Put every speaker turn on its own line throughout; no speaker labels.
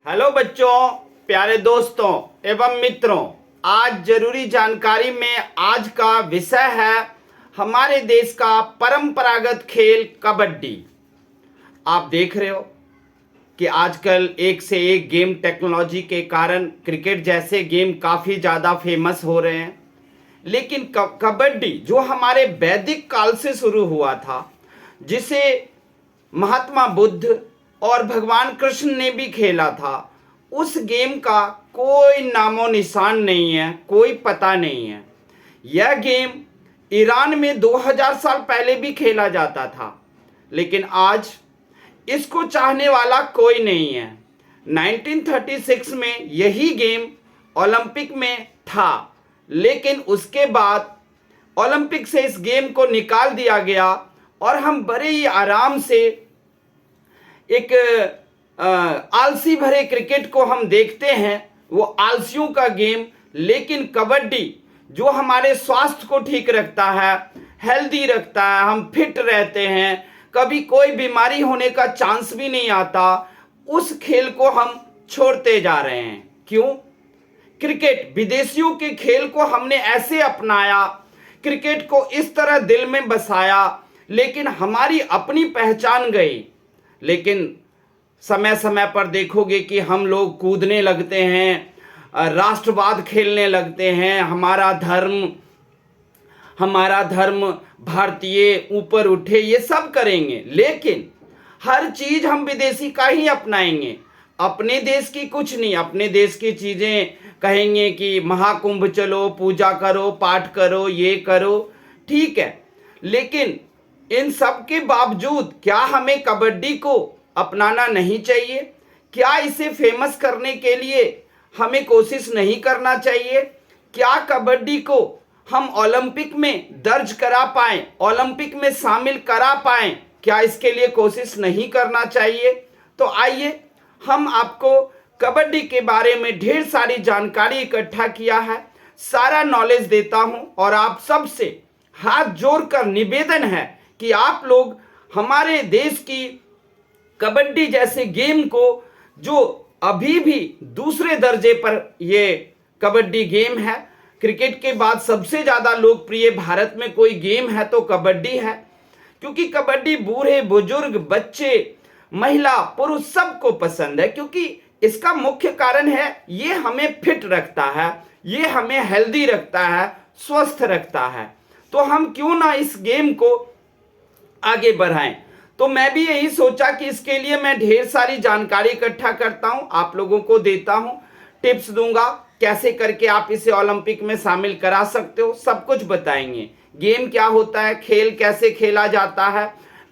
Hello बच्चों, प्यारे दोस्तों एवं मित्रों। आज जरूरी जानकारी में आज का विषय है हमारे देश का परंपरागत खेल कबड्डी। आप देख रहे हो कि आजकल एक से एक गेम टेक्नोलॉजी के कारण क्रिकेट जैसे गेम काफ़ी ज़्यादा फेमस हो रहे हैं, लेकिन कबड्डी जो हमारे वैदिक काल से शुरू हुआ था, जिसे महात्मा बुद्ध और भगवान कृष्ण ने भी खेला था, उस गेम का कोई नामो निशान नहीं है, कोई पता नहीं है। यह गेम ईरान में 2000 साल पहले भी खेला जाता था, लेकिन आज इसको चाहने वाला कोई नहीं है। 1936 में यही गेम ओलंपिक में था, लेकिन उसके बाद ओलंपिक से इस गेम को निकाल दिया गया और हम बड़े ही आराम से एक आलसी भरे क्रिकेट को हम देखते हैं, वो आलसियों का गेम। लेकिन कबड्डी जो हमारे स्वास्थ्य को ठीक रखता है, हेल्दी रखता है, हम फिट रहते हैं, कभी कोई बीमारी होने का चांस भी नहीं आता, उस खेल को हम छोड़ते जा रहे हैं। क्यों? क्रिकेट विदेशियों के खेल को हमने ऐसे अपनाया, क्रिकेट को इस तरह दिल में बसाया, लेकिन हमारी अपनी पहचान गई। लेकिन समय समय पर देखोगे कि हम लोग कूदने लगते हैं, राष्ट्रवाद खेलने लगते हैं, हमारा धर्म भारतीय ऊपर उठे, ये सब करेंगे, लेकिन हर चीज हम विदेशी का ही अपनाएंगे, अपने देश की कुछ नहीं। अपने देश की चीजें कहेंगे कि महाकुंभ चलो, पूजा करो, पाठ करो, ये करो, ठीक है, लेकिन इन सब के बावजूद क्या हमें कबड्डी को अपनाना नहीं चाहिए? क्या इसे फेमस करने के लिए हमें कोशिश नहीं करना चाहिए? क्या कबड्डी को हम ओलंपिक में दर्ज करा पाएं, ओलंपिक में शामिल करा पाएं? क्या इसके लिए कोशिश नहीं करना चाहिए? तो आइए हम आपको कबड्डी के बारे में ढेर सारी जानकारी इकट्ठा किया है, सारा नॉलेज देता हूं, और आप सबसे हाथ जोड़कर निवेदन है कि आप लोग हमारे देश की कबड्डी जैसे गेम को, जो अभी भी दूसरे दर्जे पर ये कबड्डी गेम है, क्रिकेट के बाद सबसे ज़्यादा लोकप्रिय भारत में कोई गेम है तो कबड्डी है, क्योंकि कबड्डी बूढ़े बुजुर्ग बच्चे महिला पुरुष सबको पसंद है। क्योंकि इसका मुख्य कारण है ये हमें फिट रखता है, ये हमें हेल्दी रखता है, स्वस्थ रखता है। तो हम क्यों ना इस गेम को आगे बढ़ाएं। तो मैं भी यही सोचा कि इसके लिए मैं ढेर सारी जानकारी इकट्ठा करता हूं, आप लोगों को देता हूं, टिप्स दूंगा कैसे करके आप इसे ओलंपिक में शामिल करा सकते हो, सब कुछ बताएंगे। गेम क्या होता है, खेल कैसे खेला जाता है,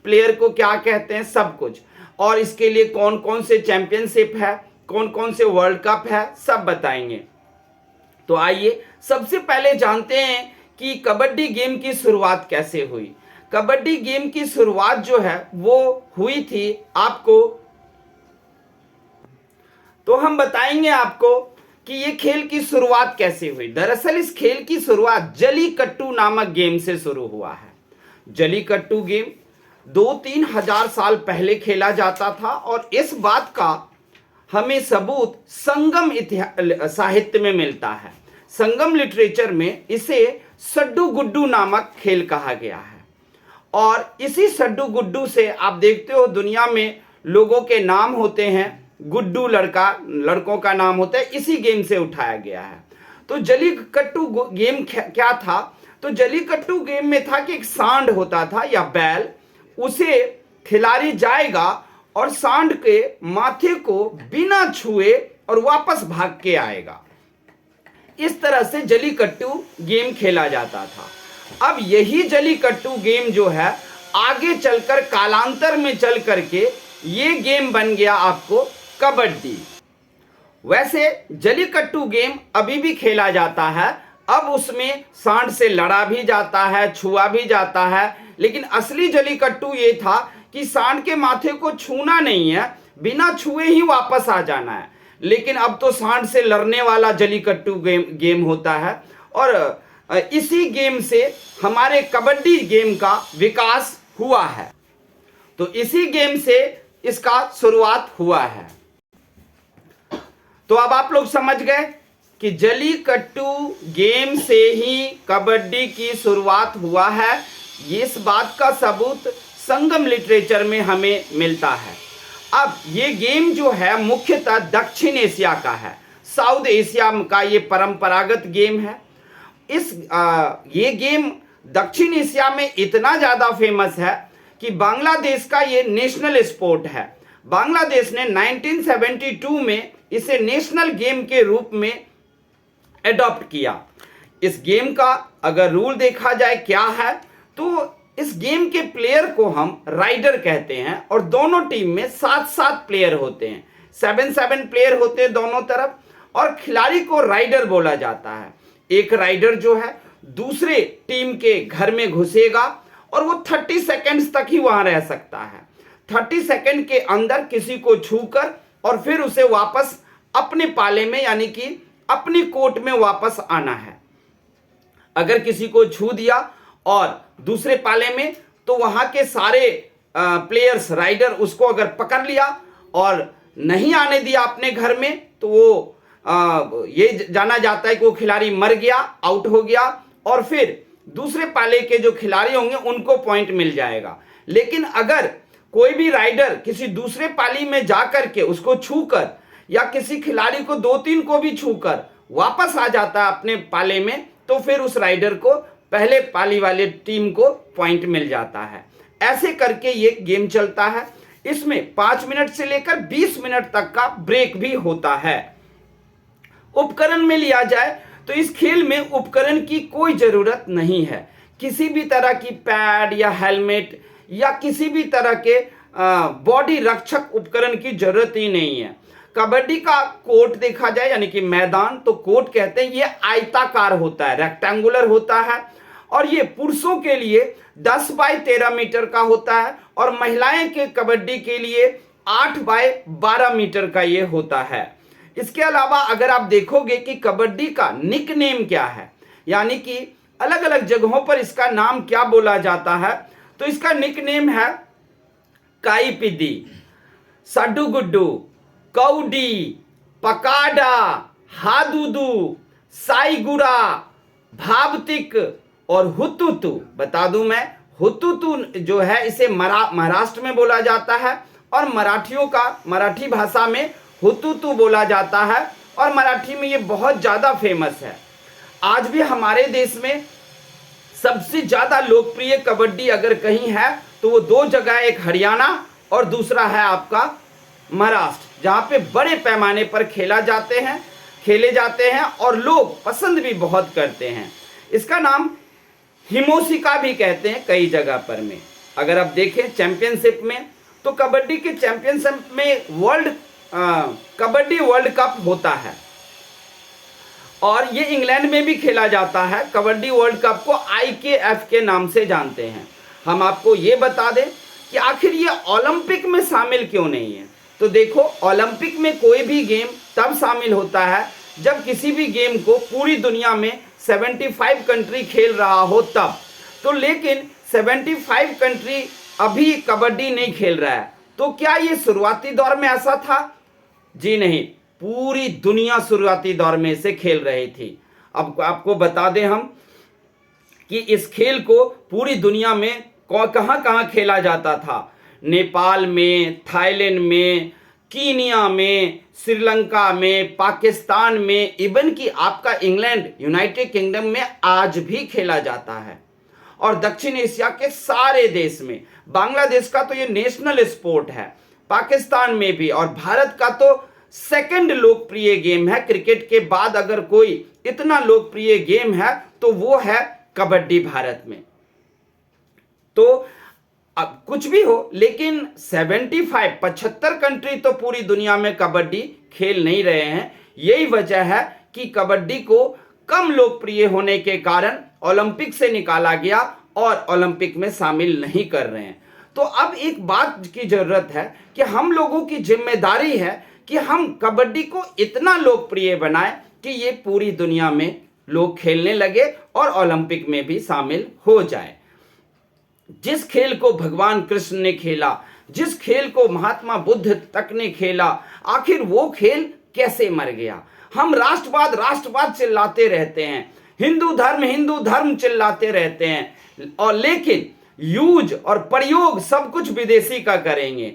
प्लेयर को क्या कहते हैं, सब कुछ, और इसके लिए कौन कौन से चैंपियनशिप है, कौन कौन से वर्ल्ड कप है, सब बताएंगे। तो आइए सबसे पहले जानते हैं कि कबड्डी गेम की शुरुआत कैसे हुई। कबड्डी गेम की शुरुआत जो है वो हुई थी आपको, तो हम बताएंगे आपको कि ये खेल की शुरुआत कैसे हुई। दरअसल इस खेल की शुरुआत जलीकट्टू नामक गेम से शुरू हुआ है। जलीकट्टू गेम 2-3 हजार साल पहले खेला जाता था, और इस बात का हमें सबूत संगम साहित्य में मिलता है। संगम लिटरेचर में इसे सड्डू गुड्डू नामक खेल कहा गया है, और इसी सड्डू गुड्डू से आप देखते हो दुनिया में लोगों के नाम होते हैं, गुड्डू लड़कों का नाम होता है, इसी गेम से उठाया गया है। तो जलीकट्टू गेम क्या था? तो जलीकट्टू गेम में था कि एक सांड होता था या बैल, उसे खिलाड़ी जाएगा और सांड के माथे को बिना छुए और वापस भाग के आएगा। इस तरह से जलीकट्टू गेम खेला जाता था। अब यही जलीकट्टू गेम जो है आगे चलकर कालांतर में चल करके ये गेम बन गया आपको कबड्डी। वैसे जलीकट्टू गेम अभी भी खेला जाता है, अब उसमें सांड से लड़ा भी जाता है, छुआ भी जाता है, लेकिन असली जलीकट्टू ये था कि सांड के माथे को छूना नहीं है, बिना छुए ही वापस आ जाना है। लेकिन अब तो सांड से लड़ने वाला जलीकट्टू गेम होता है, और इसी गेम से हमारे कबड्डी गेम का विकास हुआ है। तो इसी गेम से इसका शुरुआत हुआ है। तो अब आप लोग समझ गए कि जल्लीकट्टू गेम से ही कबड्डी की शुरुआत हुआ है। इस बात का सबूत संगम लिटरेचर में हमें मिलता है। अब ये गेम जो है मुख्यतः दक्षिण एशिया का है, साउथ एशिया का ये परंपरागत गेम है। ये गेम दक्षिण एशिया में इतना ज़्यादा फेमस है कि बांग्लादेश का ये नेशनल स्पोर्ट है। बांग्लादेश ने 1972 में इसे नेशनल गेम के रूप में एडॉप्ट किया। इस गेम का अगर रूल देखा जाए क्या है, तो इस गेम के प्लेयर को हम राइडर कहते हैं और दोनों टीम में 7-7 प्लेयर होते हैं, 7-7 प्लेयर होते हैं दोनों तरफ, और खिलाड़ी को राइडर बोला जाता है। एक राइडर जो है दूसरे टीम के घर में घुसेगा और वो 30 सेकेंड्स तक ही वहां रह सकता है। 30 सेकेंड के अंदर किसी को छूकर और फिर उसे वापस अपने पाले में यानी कि अपनी कोर्ट में वापस आना है। अगर किसी को छू दिया और दूसरे पाले में, तो वहां के सारे प्लेयर्स राइडर उसको अगर पकड़ लिया और नहीं आने दिया अपने घर में, तो वो ये जाना जाता है कि वो खिलाड़ी मर गया, आउट हो गया, और फिर दूसरे पाले के जो खिलाड़ी होंगे उनको पॉइंट मिल जाएगा। लेकिन अगर कोई भी राइडर किसी दूसरे पाली में जाकर के उसको छूकर या किसी खिलाड़ी को 2-3 को भी छूकर वापस आ जाता है अपने पाले में, तो फिर उस राइडर को पहले पाली वाले टीम को पॉइंट मिल जाता है। ऐसे करके ये गेम चलता है। इसमें 5 मिनट से लेकर 20 मिनट तक का ब्रेक भी होता है। उपकरण में लिया जाए तो इस खेल में उपकरण की कोई जरूरत नहीं है। किसी भी तरह की पैड या हेलमेट या किसी भी तरह के बॉडी रक्षक उपकरण की जरूरत ही नहीं है। कबड्डी का कोर्ट देखा जाए यानी कि मैदान, तो कोर्ट कहते हैं, ये आयताकार होता है, रेक्टेंगुलर होता है, और ये पुरुषों के लिए 10 बाय 13 मीटर का होता है और महिलाएं के कबड्डी के लिए 8 बाय 12 मीटर का ये होता है। इसके अलावा अगर आप देखोगे कि कबड्डी का निकनेम क्या है, यानी कि अलग अलग जगहों पर इसका नाम क्या बोला जाता है, तो इसका निकनेम है काई पिदी, सड्डू गुड्डू, कौडी, पकाडा, हादुदू, साईगुड़ा, भावतिक और हुतुतु। बता दूं मैं, हुतुतु जो है इसे महाराष्ट्र में बोला जाता है और मराठी भाषा में हुतुतु बोला जाता है और मराठी में ये बहुत ज़्यादा फेमस है। आज भी हमारे देश में सबसे ज़्यादा लोकप्रिय कबड्डी अगर कहीं है तो वो 2 जगह, एक हरियाणा और दूसरा है आपका महाराष्ट्र, जहाँ पे बड़े पैमाने पर खेले जाते हैं और लोग पसंद भी बहुत करते हैं। इसका नाम हिमोशिका भी कहते हैं कई जगह पर में। अगर आप देखें चैंपियनशिप में, तो कबड्डी के चैंपियनशिप में कबड्डी वर्ल्ड कप होता है और ये इंग्लैंड में भी खेला जाता है। कबड्डी वर्ल्ड कप को IKF के नाम से जानते हैं। हम आपको ये बता दें कि आखिर ये ओलंपिक में शामिल क्यों नहीं है। तो देखो, ओलंपिक में कोई भी गेम तब शामिल होता है जब किसी भी गेम को पूरी दुनिया में 75 कंट्री खेल रहा हो तब। तो लेकिन 75 कंट्री अभी कबड्डी नहीं खेल रहा है। तो क्या ये शुरुआती दौर में ऐसा था? जी नहीं, पूरी दुनिया शुरुआती दौर में इसे खेल रही थी। अब आपको बता दें हम कि इस खेल को पूरी दुनिया में कहां कहां खेला जाता था। नेपाल में, थाईलैंड में, कीनिया में, श्रीलंका में, पाकिस्तान में, इवन कि आपका इंग्लैंड, यूनाइटेड किंगडम में आज भी खेला जाता है। और दक्षिण एशिया के सारे देश में, बांग्लादेश का तो ये नेशनल स्पोर्ट है, पाकिस्तान में भी, और भारत का तो सेकंड लोकप्रिय गेम है। क्रिकेट के बाद अगर कोई इतना लोकप्रिय गेम है तो वो है कबड्डी भारत में। तो अब कुछ भी हो, लेकिन 75 कंट्री तो पूरी दुनिया में कबड्डी खेल नहीं रहे हैं। यही वजह है कि कबड्डी को कम लोकप्रिय होने के कारण ओलंपिक से निकाला गया और ओलंपिक में शामिल नहीं कर रहे हैं। तो अब एक बात की जरूरत है कि हम लोगों की जिम्मेदारी है कि हम कबड्डी को इतना लोकप्रिय बनाएं कि ये पूरी दुनिया में लोग खेलने लगे और ओलंपिक में भी शामिल हो जाए। जिस खेल को भगवान कृष्ण ने खेला, जिस खेल को महात्मा बुद्ध तक ने खेला, आखिर वो खेल कैसे मर गया। हम राष्ट्रवाद राष्ट्रवाद चिल्लाते रहते हैं, हिंदू धर्म चिल्लाते रहते हैं, और लेकिन यूज और प्रयोग सब कुछ विदेशी का करेंगे।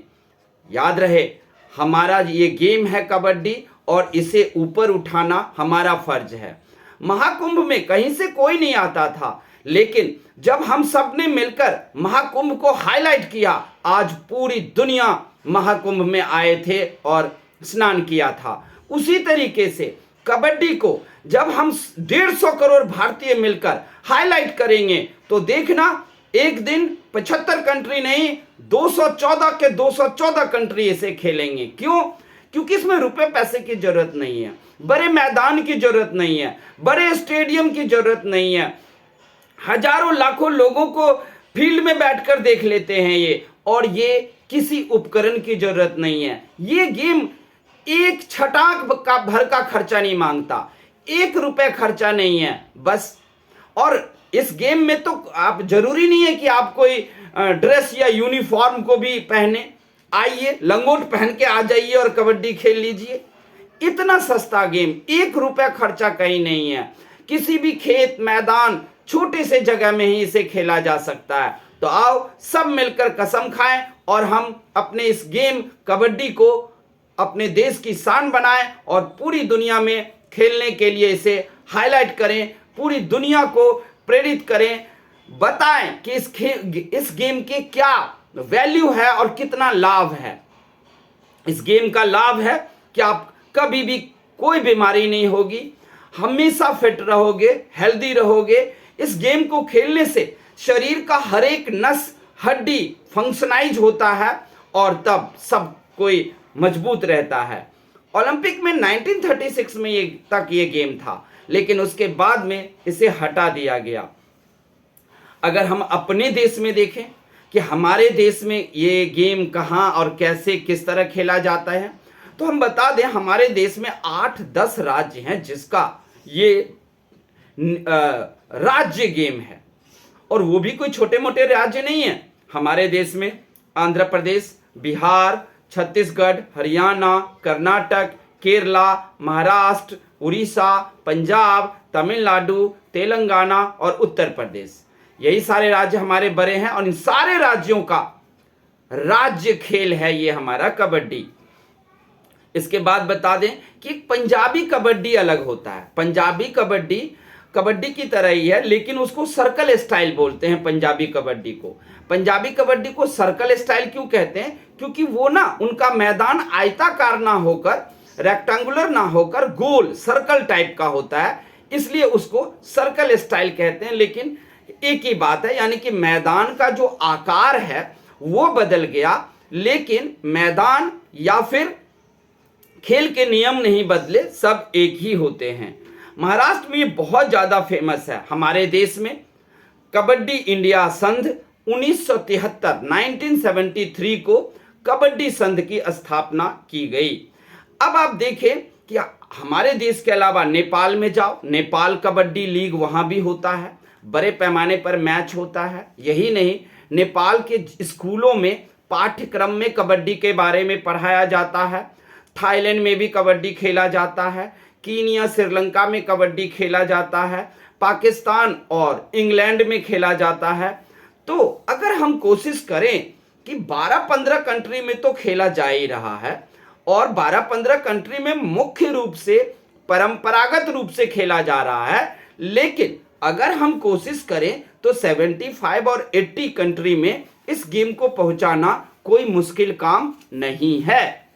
याद रहे, हमारा ये गेम है कबड्डी, और इसे ऊपर उठाना हमारा फर्ज है। महाकुंभ में कहीं से कोई नहीं आता था, लेकिन जब हम सब ने मिलकर महाकुंभ को हाईलाइट किया, आज पूरी दुनिया महाकुंभ में आए थे और स्नान किया था। उसी तरीके से कबड्डी को जब हम 150 करोड़ भारतीय मिलकर हाईलाइट करेंगे, तो देखना एक दिन 75 कंट्री नहीं, 214 के 214 कंट्री इसे खेलेंगे। क्यों? क्योंकि इसमें रुपए पैसे की जरूरत नहीं है, बड़े मैदान की जरूरत नहीं है, बड़े स्टेडियम की जरूरत नहीं है। हजारों लाखों लोगों को फील्ड में बैठकर देख लेते हैं ये, और ये किसी उपकरण की जरूरत नहीं है। ये गेम एक छटाक का भर का खर्चा नहीं मांगता, 1 रुपए खर्चा नहीं है बस। और इस गेम में तो आप जरूरी नहीं है कि आप कोई ड्रेस या यूनिफॉर्म को भी पहने, आइए लंगोट पहन के आ जाइए और कबड्डी खेल लीजिए। इतना सस्ता गेम, 1 रुपया खर्चा कहीं नहीं है, किसी भी खेत मैदान छोटे से जगह में ही इसे खेला जा सकता है। तो आओ सब मिलकर कसम खाएं और हम अपने इस गेम कबड्डी को अपने देश की शान बनाएं और पूरी दुनिया में खेलने के लिए इसे हाईलाइट करें, पूरी दुनिया को प्रेरित करें, बताएं कि इस गेम के क्या वैल्यू है और कितना लाभ है। इस गेम का लाभ है कि आप कभी भी कोई बीमारी नहीं होगी, हमेशा फिट रहोगे, हेल्दी रहोगे। इस गेम को खेलने से शरीर का हर एक नस हड्डी फंक्शनाइज होता है और तब सब कोई मजबूत रहता है। ओलंपिक में 1936 में ये गेम था, लेकिन उसके बाद में इसे हटा दिया गया। अगर हम अपने देश में देखें कि हमारे देश में ये गेम कहाँ और कैसे किस तरह खेला जाता है, तो हम बता दें हमारे देश में 8-10 राज्य हैं जिसका ये राज्य गेम है, और वो भी कोई छोटे मोटे राज्य नहीं है। हमारे देश में आंध्र प्रदेश, बिहार, छत्तीसगढ़, हरियाणा, कर्नाटक, केरला, महाराष्ट्र, उड़ीसा, पंजाब, तमिलनाडु, तेलंगाना और उत्तर प्रदेश, यही सारे राज्य हमारे बड़े हैं, और इन सारे राज्यों का राज्य खेल है ये हमारा कबड्डी। इसके बाद बता दें कि पंजाबी कबड्डी अलग होता है। पंजाबी कबड्डी कबड्डी की तरह ही है, लेकिन उसको सर्कल स्टाइल बोलते हैं। पंजाबी कबड्डी को सर्कल स्टाइल क्यों कहते हैं? क्योंकि वो ना उनका मैदान आयताकार ना होकर, रेक्टेंगुलर ना होकर, गोल सर्कल टाइप का होता है, इसलिए उसको सर्कल स्टाइल कहते हैं। लेकिन एक ही बात है, यानी कि मैदान का जो आकार है वो बदल गया, लेकिन मैदान या फिर खेल के नियम नहीं बदले, सब एक ही होते हैं। महाराष्ट्र में ये बहुत ज्यादा फेमस है। हमारे देश में कबड्डी इंडिया संघ 1973 को कबड्डी संघ की स्थापना की गई। अब आप देखें कि हमारे देश के अलावा नेपाल में जाओ, नेपाल कबड्डी लीग वहां भी होता है, बड़े पैमाने पर मैच होता है। यही नहीं, नेपाल के स्कूलों में पाठ्यक्रम में कबड्डी के बारे में पढ़ाया जाता है। थाईलैंड में भी कबड्डी खेला जाता है, कीनिया, श्रीलंका में कबड्डी खेला जाता है, पाकिस्तान और इंग्लैंड में खेला जाता है। तो अगर हम कोशिश करें कि 12-15 कंट्री में तो खेला जा ही रहा है, और 12-15 कंट्री में मुख्य रूप से परंपरागत रूप से खेला जा रहा है, लेकिन अगर हम कोशिश करें तो 75 और 80 कंट्री में इस गेम को पहुंचाना कोई मुश्किल काम नहीं है।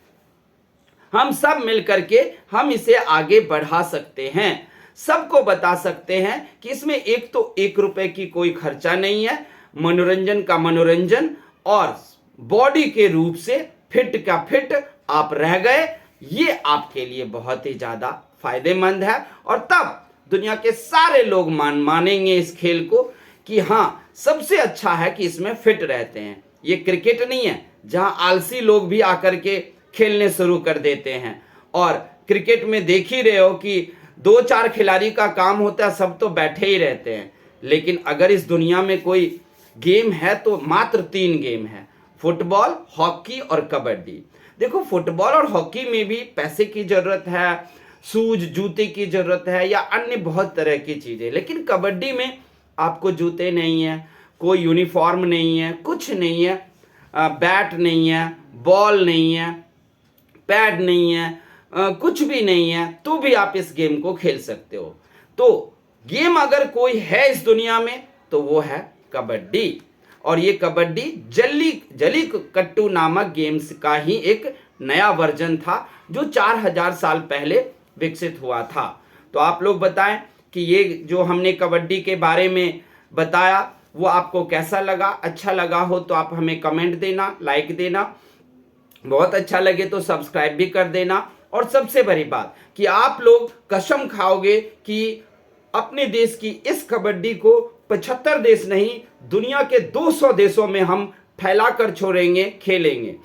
हम सब मिलकर के हम इसे आगे बढ़ा सकते हैं, सबको बता सकते हैं कि इसमें एक तो 1 रुपए की कोई खर्चा नहीं है, मनोरंजन का मनोरंजन, और बॉडी के रूप से फिट का फिट आप रह गए, ये आपके लिए बहुत ही ज्यादा फायदेमंद है। और तब दुनिया के सारे लोग मानेंगे इस खेल को कि हाँ, सबसे अच्छा है कि इसमें फिट रहते हैं। ये क्रिकेट नहीं है जहां आलसी लोग भी आकर के खेलने शुरू कर देते हैं, और क्रिकेट में देख ही रहे हो कि 2-4 खिलाड़ी का काम होता है, सब तो बैठे ही रहते हैं। लेकिन अगर इस दुनिया में कोई गेम है तो मात्र 3 गेम है, फुटबॉल, हॉकी और कबड्डी। देखो फुटबॉल और हॉकी में भी पैसे की जरूरत है, शूज जूते की जरूरत है या अन्य बहुत तरह की चीजें, लेकिन कबड्डी में आपको जूते नहीं है, कोई यूनिफॉर्म नहीं है, कुछ नहीं है, बैट नहीं है, बॉल नहीं है, पैड नहीं है, कुछ भी नहीं है, तो भी आप इस गेम को खेल सकते हो। तो गेम अगर कोई है इस दुनिया में तो वो है कबड्डी। और ये कबड्डी जल्लीकट्टू नामक गेम्स का ही एक नया वर्जन था जो 4000 साल पहले विकसित हुआ था। तो आप लोग बताएं कि ये जो हमने कबड्डी के बारे में बताया वो आपको कैसा लगा। अच्छा लगा हो तो आप हमें कमेंट देना, लाइक देना, बहुत अच्छा लगे तो सब्सक्राइब भी कर देना। और सबसे बड़ी बात कि आप लोग कसम खाओगे कि अपने देश की इस कबड्डी को 75 देश नहीं, दुनिया के 200 देशों में हम फैलाकर छोड़ेंगे, खेलेंगे।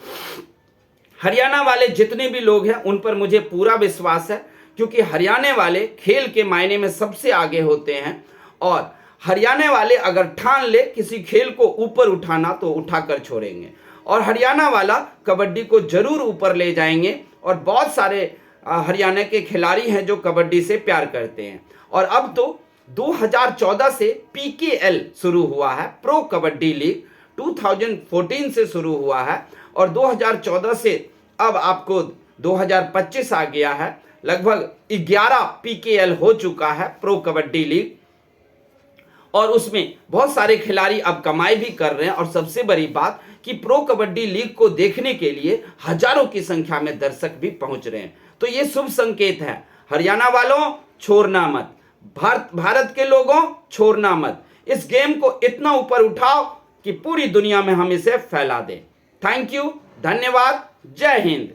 हरियाणा वाले जितने भी लोग हैं उन पर मुझे पूरा विश्वास है, क्योंकि हरियाणा वाले खेल के मायने में सबसे आगे होते हैं। और हरियाणा वाले अगर ठान ले किसी खेल को ऊपर उठाना तो उठाकर छोड़ेंगे, और हरियाणा वाला कबड्डी को जरूर ऊपर ले जाएंगे। और बहुत सारे हरियाणा के खिलाड़ी हैं जो कबड्डी से प्यार करते हैं। और अब तो 2014 से PKL शुरू हुआ है, प्रो कबड्डी लीग 2014 से शुरू हुआ है, और 2014 से अब आपको 2025 आ गया है, लगभग 11 PKL हो चुका है प्रो कबड्डी लीग। और उसमें बहुत सारे खिलाड़ी अब कमाई भी कर रहे हैं। और सबसे बड़ी बात कि प्रो कबड्डी लीग को देखने के लिए हजारों की संख्या में दर्शक भी पहुंच रहे हैं। तो ये शुभ संकेत है। हरियाणा वालों छोड़ना मत, भारत के लोगों छोड़ना मत, इस गेम को इतना ऊपर उठाओ कि पूरी दुनिया में हम इसे फैला दें। थैंक यू, धन्यवाद, जय हिंद।